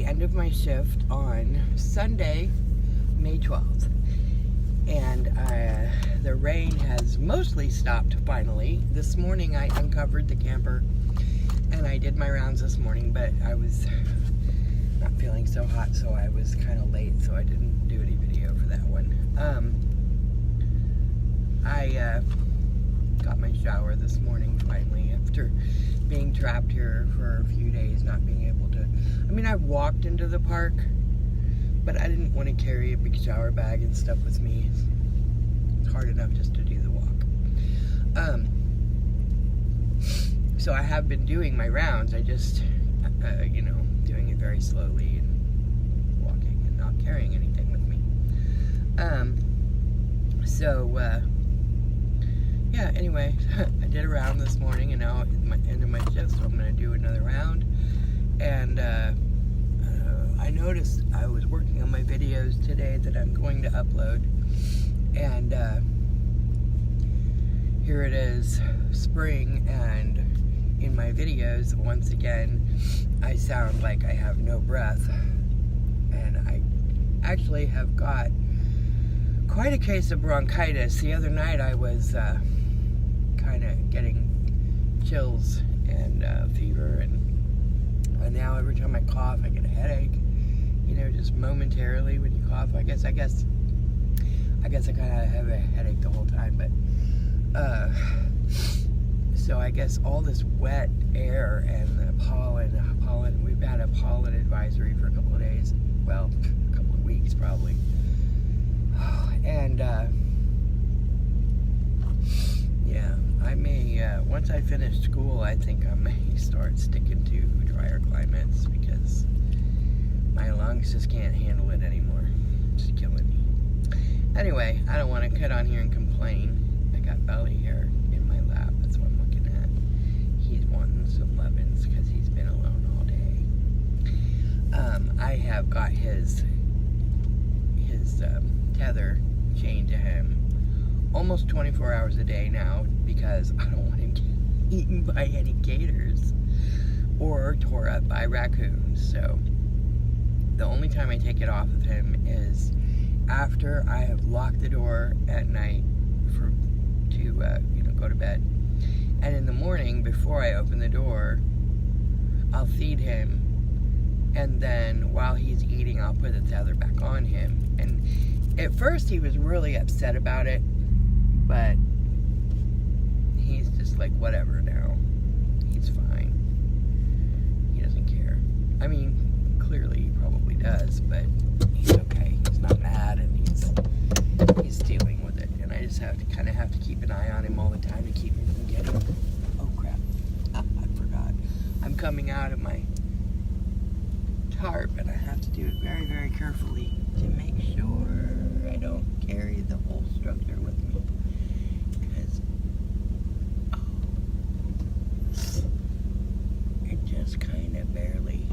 end of my shift on Sunday, May 12th. And the rain has mostly stopped finally. This morning I uncovered the camper and I did my rounds this morning, but I was not feeling so hot, so I was kind of late, so I didn't do any video for that one. I got my shower this morning finally after being trapped here for a few days, not being able to. I mean, I walked into the park, but I didn't want to carry a big shower bag and stuff with me. It's hard enough just to do the walk. So I have been doing my rounds. I just, you know, doing it very slowly and walking and not carrying anything with me. Yeah, anyway, I did a round this morning, and now it's my end of my shift, so I'm going to do another round. And I noticed I was working on my videos today that I'm going to upload, and here it is, spring, and in my videos, once again, I sound like I have no breath, and I actually have got quite a case of bronchitis. The other night I was kind of getting chills and fever, and now every time I cough I get a headache, you know, just momentarily when you cough. I guess I kind of have a headache the whole time, but so I guess all this wet air and the pollen, we've had a pollen advisory for a couple of days, well, a couple of weeks probably. And yeah, I may, once I finish school, I think I may start sticking to drier climates because my lungs just can't handle it anymore. It's killing me. Anyway, I don't want to cut on here and complain. I got belly hair in my lap. That's what I'm looking at. He's wanting some lovin's because he's been alone all day. I have got his tether chained to him almost 24 hours a day now because I don't want him getting eaten by any gators or tore up by raccoons. So the only time I take it off of him is after I have locked the door at night to you know, go to bed, and in the morning before I open the door I'll feed him, and then while he's eating I'll put the tether back on him. And at first he was really upset about it, but he's just like, whatever now. He's fine. He doesn't care. I mean, clearly he probably does, but he's okay. He's not mad, and he's dealing with it. And I just have to kind of keep an eye on him all the time to keep him from getting, oh crap, I forgot. I'm coming out of my tarp, and I have to do it very, very carefully to make sure I don't carry the whole structure with me, because it just kind of barely,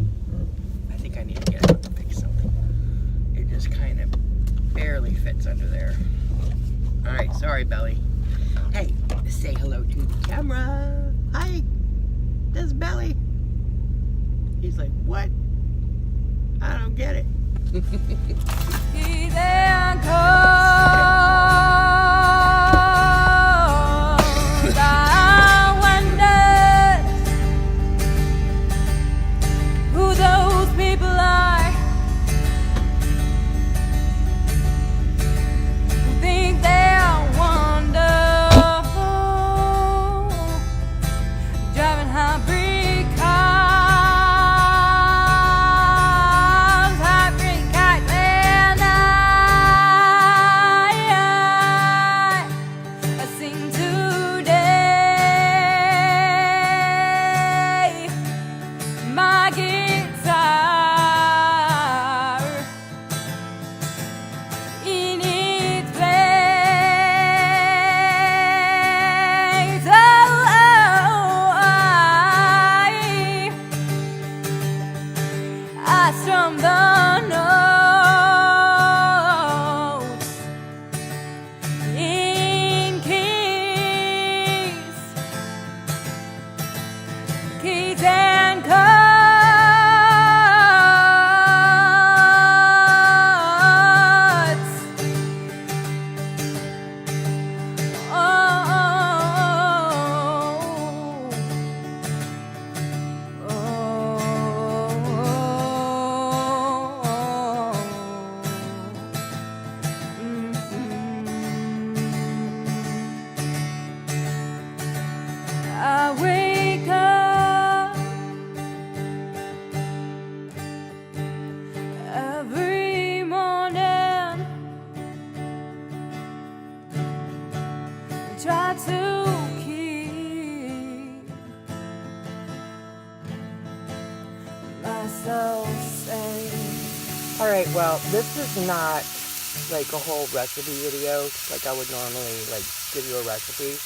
I think I need to get out and fix something. It just kind of barely fits under there. Alright, sorry Belly. Hey, say hello to the camera. Hi, this is Belly. He's like, what? I don't get it. Who those people are who think they are wonderful, driving hybrid cars, hybrid Cadillacs. try to keep myself safe. Alright, well, this is not like a whole recipe video, like I would normally like give you a recipe.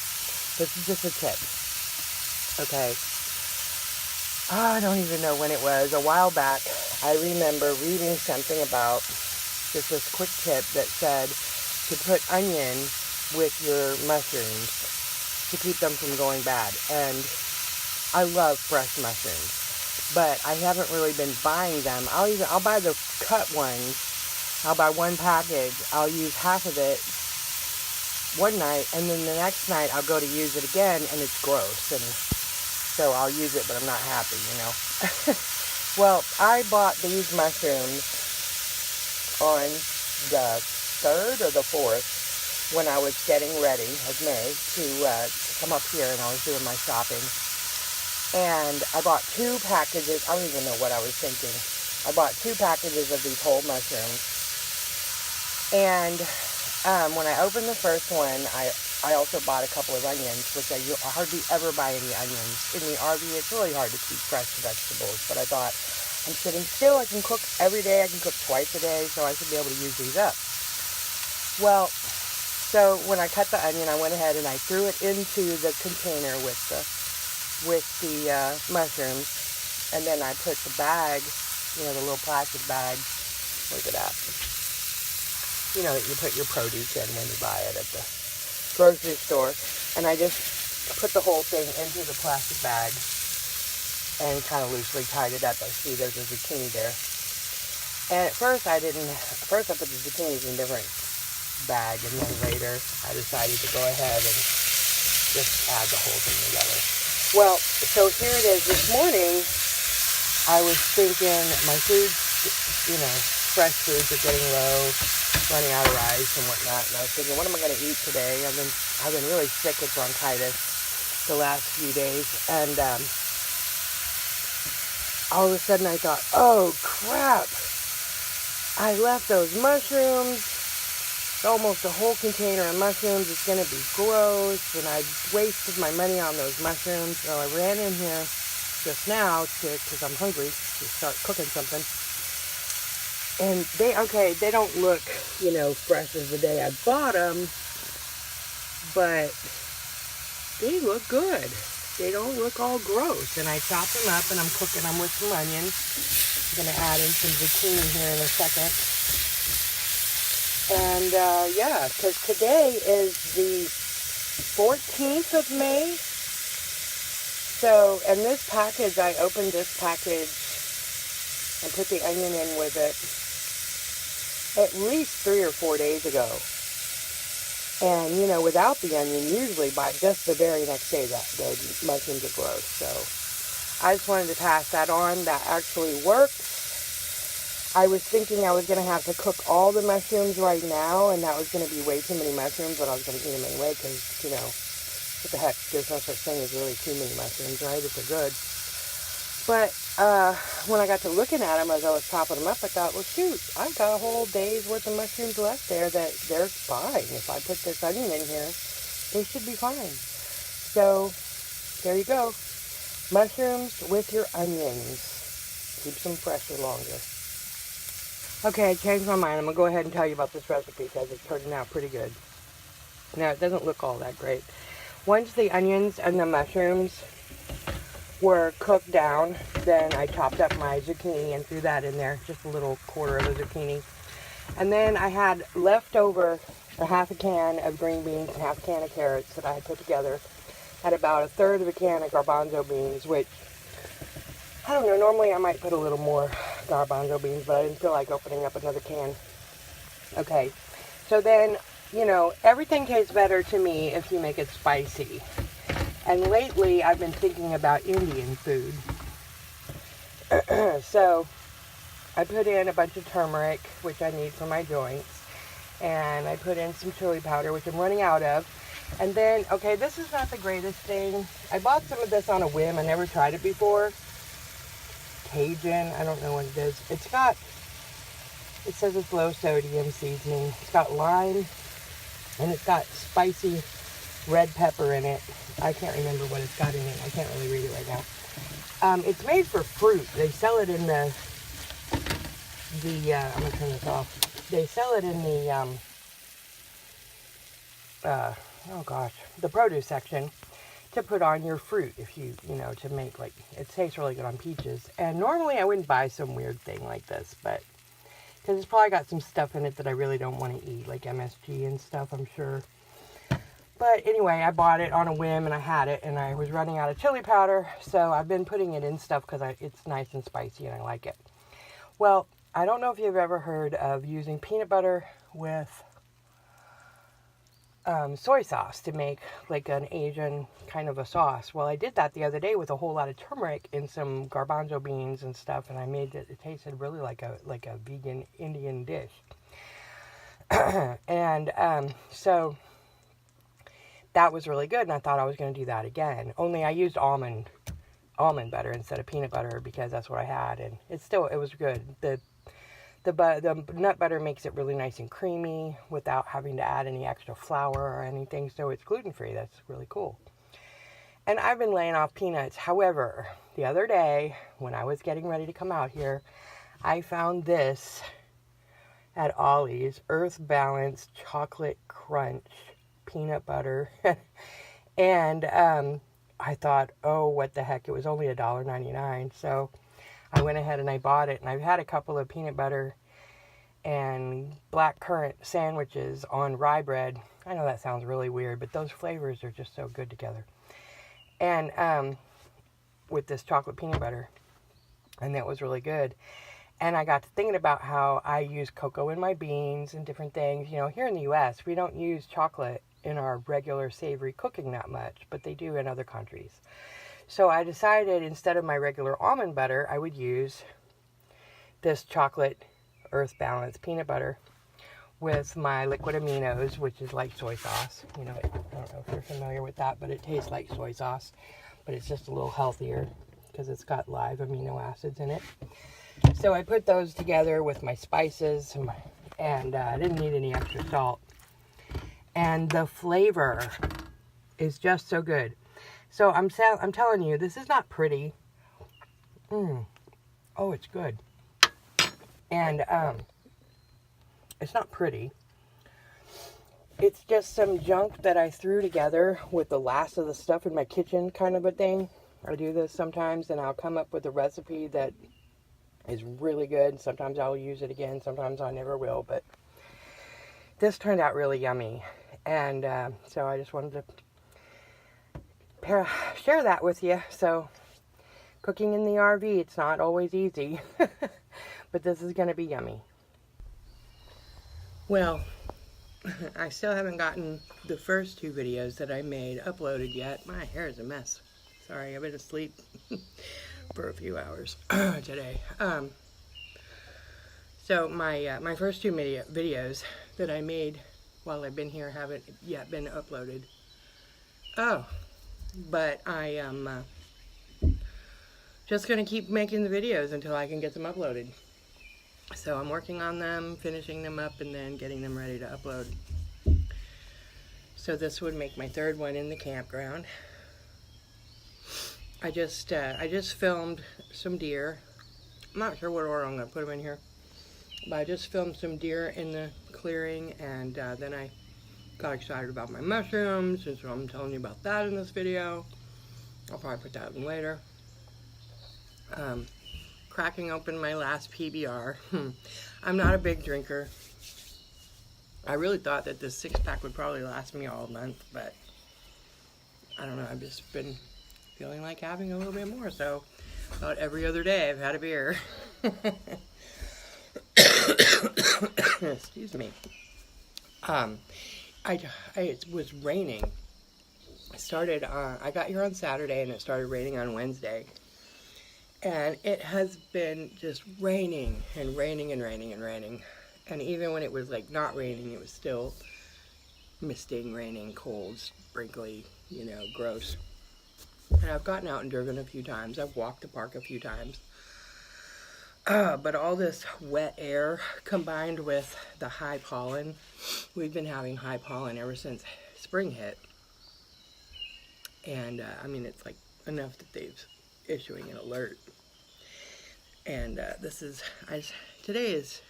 This is just a tip. Okay. I don't even know when it was. A while back, I remember reading something about just this quick tip that said to put onion with your mushrooms to keep them from going bad. And I love fresh mushrooms, but I haven't really been buying them. I'll buy the cut ones. I'll buy one package. I'll use half of it one night, and then the next night I'll go to use it again, and it's gross. And so I'll use it, but I'm not happy, you know. Well, I bought these mushrooms on the 3rd or the 4th when I was getting ready as May to come up here, and I was doing my shopping. And I bought 2 packages. I don't even know what I was thinking. I bought 2 packages of these whole mushrooms. And when I opened the first one, I also bought a couple of onions, which I hardly ever buy any onions. In the RV, it's really hard to keep fresh vegetables, but I thought, I'm sitting still, I can cook every day, I can cook twice a day, so I should be able to use these up. Well, so when I cut the onion, I went ahead and I threw it into the container with the mushrooms, and then I put the bag, you know, the little plastic bag, look at that, you know, that you put your produce in when you buy it at the grocery store, and I just put the whole thing into the plastic bag and kind of loosely tied it up. I see there's a zucchini there, and at first I put the zucchinis in a different bag, and then later I decided to go ahead and just add the whole thing together. Well, so here it is. This morning I was thinking my food, you know, fresh foods are getting low, running out of rice and whatnot, and I was thinking, what am I going to eat today? I've been really sick with bronchitis the last few days, and all of a sudden I thought, oh crap, I left those mushrooms, almost a whole container of mushrooms. It's going to be gross, and I wasted my money on those mushrooms. So I ran in here just now because I'm hungry to start cooking something. And they don't look, you know, fresh as the day I bought them, but they look good. They don't look all gross. And I chopped them up, and I'm cooking them with some onions. I'm going to add in some zucchini here in a second. And, yeah, because today is the 14th of May. So, and this package, I opened this package and put the onion in with it at least 3 or 4 days ago. And, you know, without the onion, usually by just the very next day, the mushrooms are gross. So, I just wanted to pass that on. That actually works. I was thinking I was going to have to cook all the mushrooms right now, and that was going to be way too many mushrooms, but I was going to eat them anyway, because, you know, what the heck, there's no such thing as really too many mushrooms, right, if they're good. But when I got to looking at them as I was chopping them up, I thought, well, shoot, I've got a whole day's worth of mushrooms left there that they're fine. If I put this onion in here, they should be fine. So, there you go. Mushrooms with your onions. Keeps them fresher longer. Okay, I changed my mind. I'm going to go ahead and tell you about this recipe because it's turning out pretty good. Now, it doesn't look all that great. Once the onions and the mushrooms were cooked down, then I chopped up my zucchini and threw that in there, just a little quarter of a zucchini. And then I had left over a half a can of green beans and half a can of carrots that I had put together. Had about a third of a can of garbanzo beans, which, I don't know, normally I might put a little more garbanzo beans, but I didn't feel like opening up another can. Okay, so then, you know, everything tastes better to me if you make it spicy. And lately, I've been thinking about Indian food. So, I put in a bunch of turmeric, which I need for my joints. And I put in some chili powder, which I'm running out of. And then, okay, this is not the greatest thing. I bought some of this on a whim. I never tried it before. Cajun, I don't know what it is. It says it's low sodium seasoning. It's got lime, and it's got spicy red pepper in it. I can't remember what it's got in it. I can't really read it right now. It's made for fruit. They sell it in the I'm going to turn this off. They sell it in the produce section to put on your fruit if you know, to make, like, it tastes really good on peaches. And normally I wouldn't buy some weird thing like this, but because it's probably got some stuff in it that I really don't want to eat, like MSG and stuff, I'm sure. But anyway, I bought it on a whim, and I had it, and I was running out of chili powder, so I've been putting it in stuff because it's nice and spicy, and I like it. Well, I don't know if you've ever heard of using peanut butter with soy sauce to make like an Asian kind of a sauce. Well, I did that the other day with a whole lot of turmeric and some garbanzo beans and stuff, and I made it. It tasted really like a vegan Indian dish. And so that was really good, and I thought I was going to do that again. Only I used almond butter instead of peanut butter because that's what I had, and it was good. The nut butter makes it really nice and creamy without having to add any extra flour or anything, so it's gluten-free. That's really cool. And I've been laying off peanuts. However, the other day, when I was getting ready to come out here, I found this at Ollie's, Earth Balance Chocolate Crunch Peanut Butter. And I thought, oh, what the heck, it was only $1.99, so I went ahead and I bought it, and I've had a couple of peanut butter and black currant sandwiches on rye bread. I know that sounds really weird, but those flavors are just so good together. And with this chocolate peanut butter, and that was really good. And I got to thinking about how I use cocoa in my beans and different things. You know, here in the U.S., we don't use chocolate in our regular savory cooking that much, but they do in other countries. So I decided instead of my regular almond butter, I would use this chocolate Earth Balance peanut butter with my liquid aminos, which is like soy sauce. You know, I don't know if you're familiar with that, but it tastes like soy sauce, but it's just a little healthier because it's got live amino acids in it. So I put those together with my spices, and I didn't need any extra salt. And the flavor is just so good. So I'm telling you, this is not pretty. Oh, it's good. And it's not pretty. It's just some junk that I threw together with the last of the stuff in my kitchen, kind of a thing. I do this sometimes, and I'll come up with a recipe that is really good. Sometimes I'll use it again. Sometimes I never will. But this turned out really yummy. And so I just wanted to share that with you. So cooking in the RV, it's not always easy. But this is going to be yummy. Well, I still haven't gotten the first two videos that I made uploaded yet. My hair is a mess. Sorry, I've been asleep for a few hours today. So my first two videos that I made while I've been here haven't yet been uploaded. Oh, but I am just going to keep making the videos until I can get them uploaded. So I'm working on them, finishing them up, and then getting them ready to upload. So this would make my third one in the campground. I just filmed some deer. I'm not sure what order I'm going to put them in here. But I just filmed some deer in the clearing, and then I got excited about my mushrooms, and so I'm telling you about that in this video. I'll probably put that in later. Cracking open my last PBR. I'm not a big drinker. I really thought that this six-pack would probably last me all month, but I don't know, I've just been feeling like having a little bit more, so about every other day I've had a beer. Excuse me. It was raining. I got here on Saturday, and it started raining on Wednesday. And it has been just raining and raining and raining and raining. And even when it was like not raining, it was still misting, raining, cold, sprinkly, you know, gross. And I've gotten out and driven a few times. I've walked the park a few times. But all this wet air combined with the high pollen, we've been having high pollen ever since spring hit. And, I mean, it's like enough that they've issuing an alert. And, today's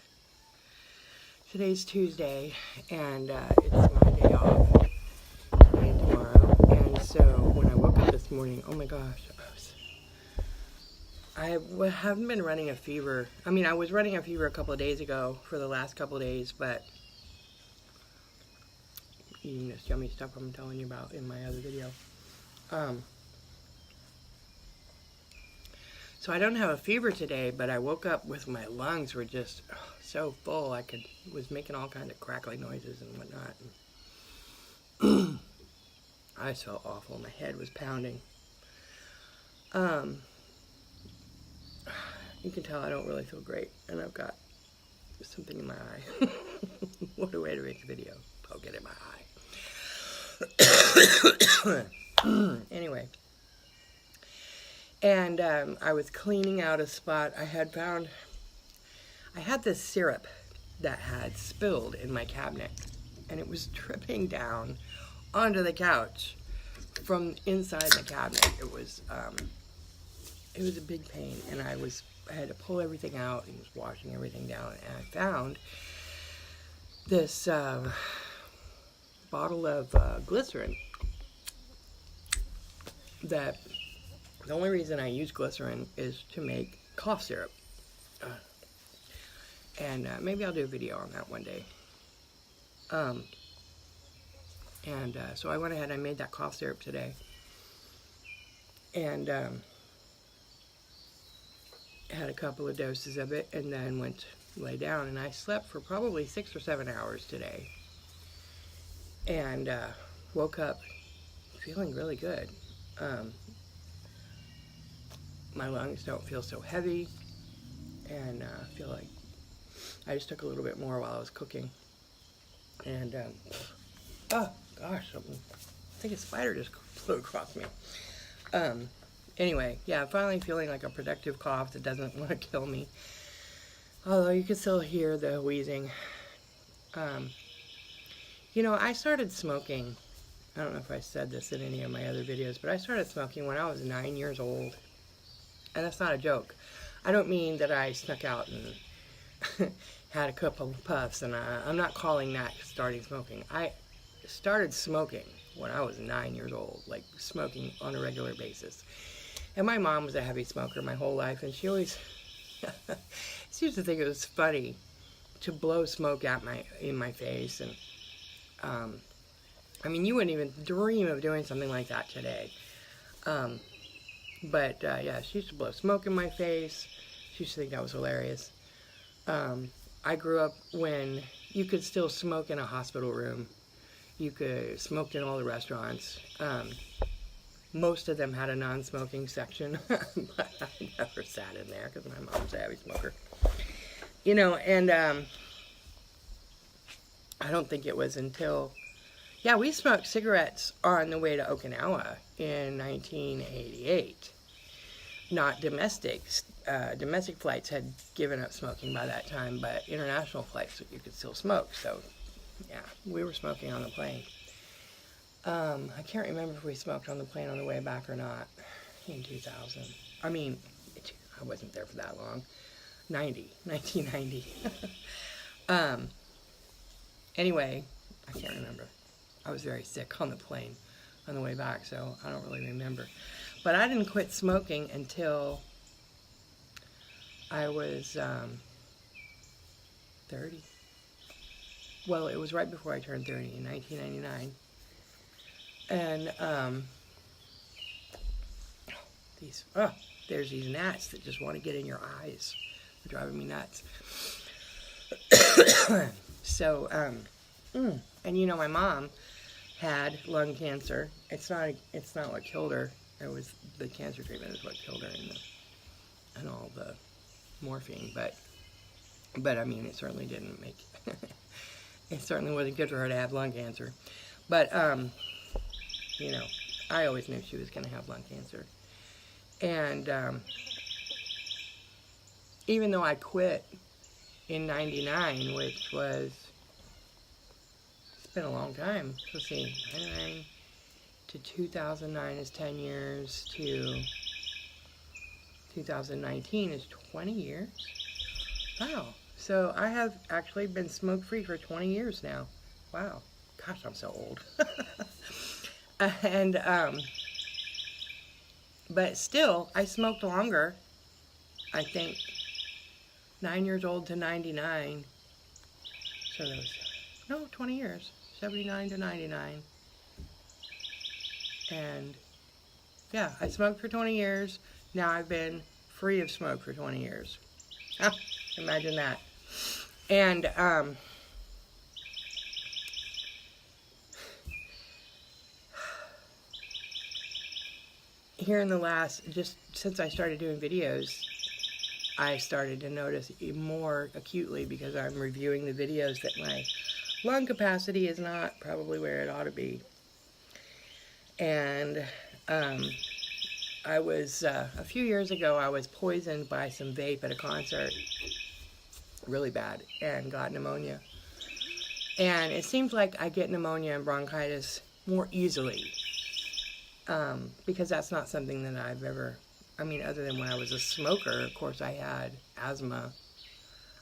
Tuesday, and, it's my day off today and tomorrow. And so, when I woke up this morning, oh my gosh, I haven't been running a fever. I mean, I was running a fever a couple of days ago for the last couple of days, but eating this yummy stuff I'm telling you about in my other video. So I don't have a fever today, but I woke up with my lungs were just so full. Was making all kinds of crackling noises and whatnot. And I just felt awful. My head was pounding. You can tell I don't really feel great, and I've got something in my eye. What a way to make a video. I'll get it in my eye. Anyway. And I was cleaning out a spot. I had this syrup that had spilled in my cabinet, and it was dripping down onto the couch from inside the cabinet. It was a big pain, and I had to pull everything out and was washing everything down, and I found this bottle of glycerin. That the only reason I use glycerin is to make cough syrup, and maybe I'll do a video on that one day. So I went ahead and I made that cough syrup today, and had a couple of doses of it, and then went to lay down, and I slept for probably 6 or 7 hours today, and woke up feeling really good. My lungs don't feel so heavy, and I feel like I just took a little bit more while I was cooking, and oh gosh, I think a spider just flew across me. Anyway, yeah, I'm finally feeling like a productive cough that doesn't want to kill me, although you can still hear the wheezing. You know, I started smoking, I don't know if I said this in any of my other videos, but I started smoking when I was 9 years old. And that's not a joke. I don't mean that I snuck out and had a couple of puffs, and I'm not calling that starting smoking. I started smoking when I was 9 years old, like smoking on a regular basis. And my mom was a heavy smoker my whole life, and she always she used to think it was funny to blow smoke in my face. And I mean, you wouldn't even dream of doing something like that today. But yeah, she used to blow smoke in my face. She used to think that was hilarious. I grew up when you could still smoke in a hospital room. You could smoke in all the restaurants. Most of them had a non-smoking section, but I never sat in there because my mom's a heavy smoker. You know, and I don't think it was until... Yeah, we smoked cigarettes on the way to Okinawa in 1988. Not domestic. Domestic flights had given up smoking by that time, but international flights you could still smoke. So, yeah, we were smoking on the plane. I can't remember if we smoked on the plane on the way back or not in 2000. I mean, I wasn't there for that long. 1990. Anyway, I can't remember. I was very sick on the plane on the way back, so I don't really remember. But I didn't quit smoking until I was 30. Well, it was right before I turned 30 in 1999. And there's these gnats that just want to get in your eyes. They're driving me nuts. So, and you know, my mom had lung cancer. It's not what killed her. It was the cancer treatment is what killed her, and all the morphine. But I mean, it certainly didn't make. It certainly wasn't good for her to have lung cancer. But you know, I always knew she was going to have lung cancer. And even though I quit in '99, which was, it's been a long time. Let's see, 99, to 2009 is 10 years, to 2019 is 20 years. Wow. So I have actually been smoke-free for 20 years now. Wow. Gosh, I'm so old. And, but still, I smoked longer. I think 9 years old to 99. So those, no, 20 years. 79 to 99. And yeah, I smoked for 20 years. Now I've been free of smoke for 20 years. Ah, imagine that. And here in the last, just since I started doing videos, I started to notice more acutely, because I'm reviewing the videos, that my lung capacity is not probably where it ought to be. And I was, a few years ago, I was poisoned by some vape at a concert, really bad, and got pneumonia. And it seems like I get pneumonia and bronchitis more easily, because that's not something that I've ever, I mean, other than when I was a smoker. Of course, I had asthma.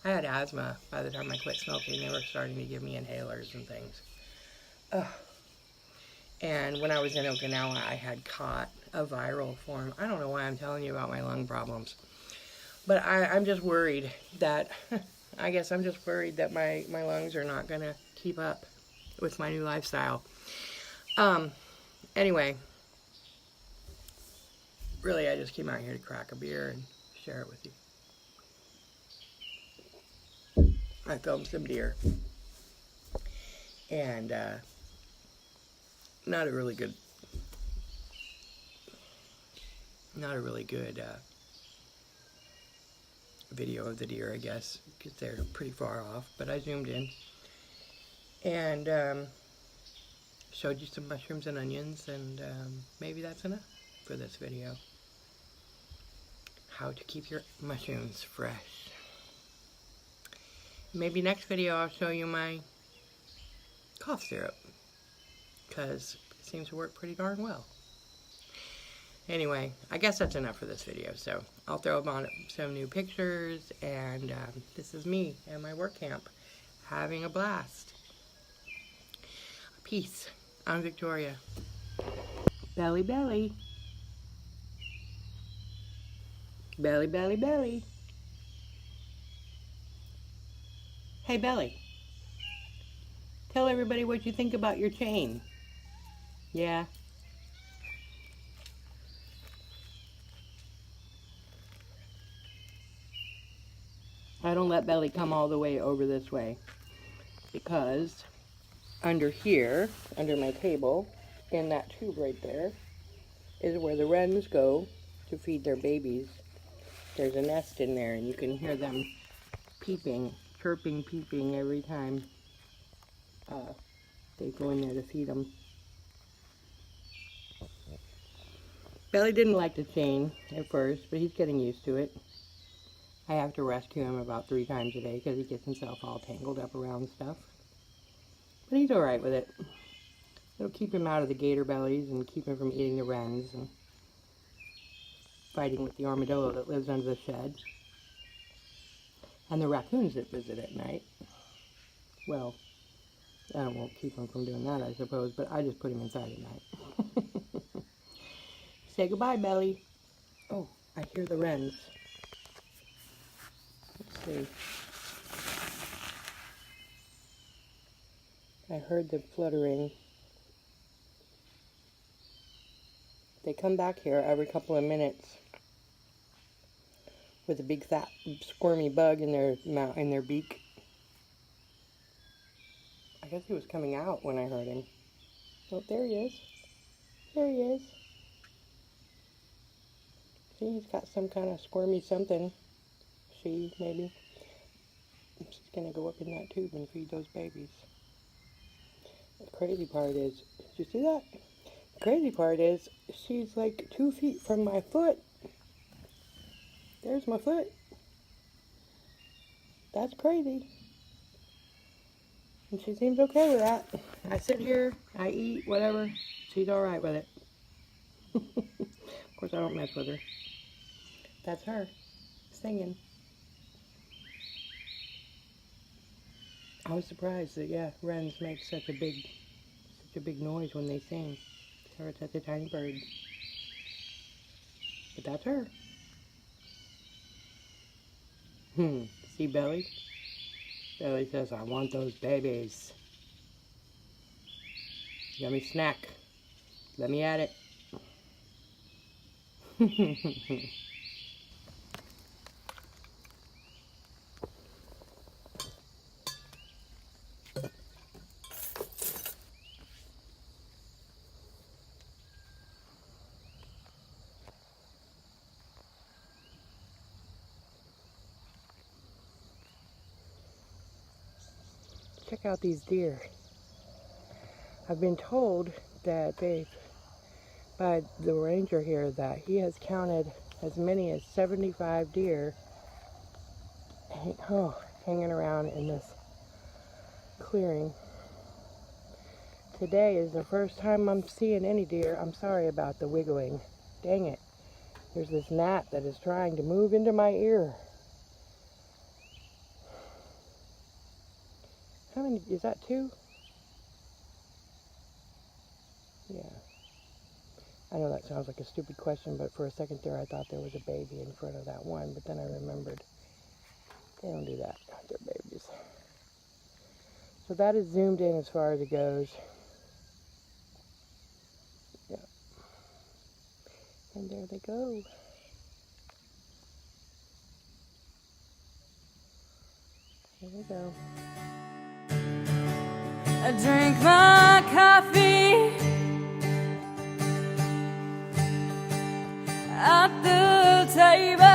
I had asthma by the time I quit smoking. They were starting to give me inhalers and things. Ugh. And when I was in Okinawa, I had caught a viral form. I don't know why I'm telling you about my lung problems, but I'm just worried that, I guess I'm just worried that my lungs are not going to keep up with my new lifestyle. Anyway, really, I just came out here to crack a beer and share it with you. I filmed some deer. And, not a really good video of the deer, I guess, because they're pretty far off, but I zoomed in and showed you some mushrooms and onions, and maybe that's enough for this video. How to keep your mushrooms fresh. Maybe next video I'll show you my cough syrup, because it seems to work pretty darn well. Anyway, I guess that's enough for this video, so I'll throw on some new pictures, and this is me at my work camp, having a blast. Peace. I'm Victoria. Belly, belly. Belly, belly, belly. Hey, Belly. Tell everybody what you think about your chain. Yeah. I don't let Belly come all the way over this way, because under here, under my table, in that tube right there, is where the wrens go to feed their babies. There's a nest in there, and you can hear them peeping, chirping, peeping every time they go in there to feed them. Belly didn't like the chain at first, but he's getting used to it. I have to rescue him about 3 times a day because he gets himself all tangled up around stuff. But he's alright with it. It'll keep him out of the gator bellies and keep him from eating the wrens and fighting with the armadillo that lives under the shed. And the raccoons that visit at night. Well, that won't keep him from doing that, I suppose, but I just put him inside at night. Say goodbye, Belly. Oh, I hear the wrens. Let's see. I heard them fluttering. They come back here every couple of minutes with a big fat squirmy bug in their mouth, in their beak. I guess he was coming out when I heard him. Oh, there he is. There he is. See, he's got some kind of squirmy something. She, maybe. She's gonna go up in that tube and feed those babies. The crazy part is, did you see that? The crazy part is, she's like 2 feet from my foot. There's my foot. That's crazy. And she seems okay with that. I sit here, I eat, whatever. She's alright with it. Of course, I don't mess with her. That's her singing. I was surprised that, yeah, wrens make such a big noise when they sing. Or it's such a tiny bird. But that's her. See Belly? Belly says, I want those babies. Yummy snack. Let me at it. Check out these deer. I've been told that by the ranger here that he has counted as many as 75 deer hanging around in this clearing. Today is the first time I'm seeing any deer. I'm sorry about the wiggling. Dang it. There's this gnat that is trying to move into my ear. How many, is that 2? Yeah. I know that sounds like a stupid question, but for a second there I thought there was a baby in front of that one, but then I remembered they don't do that. They're babies. So that is zoomed in as far as it goes. Yeah. And there they go. Here we go. I drink my coffee at the table.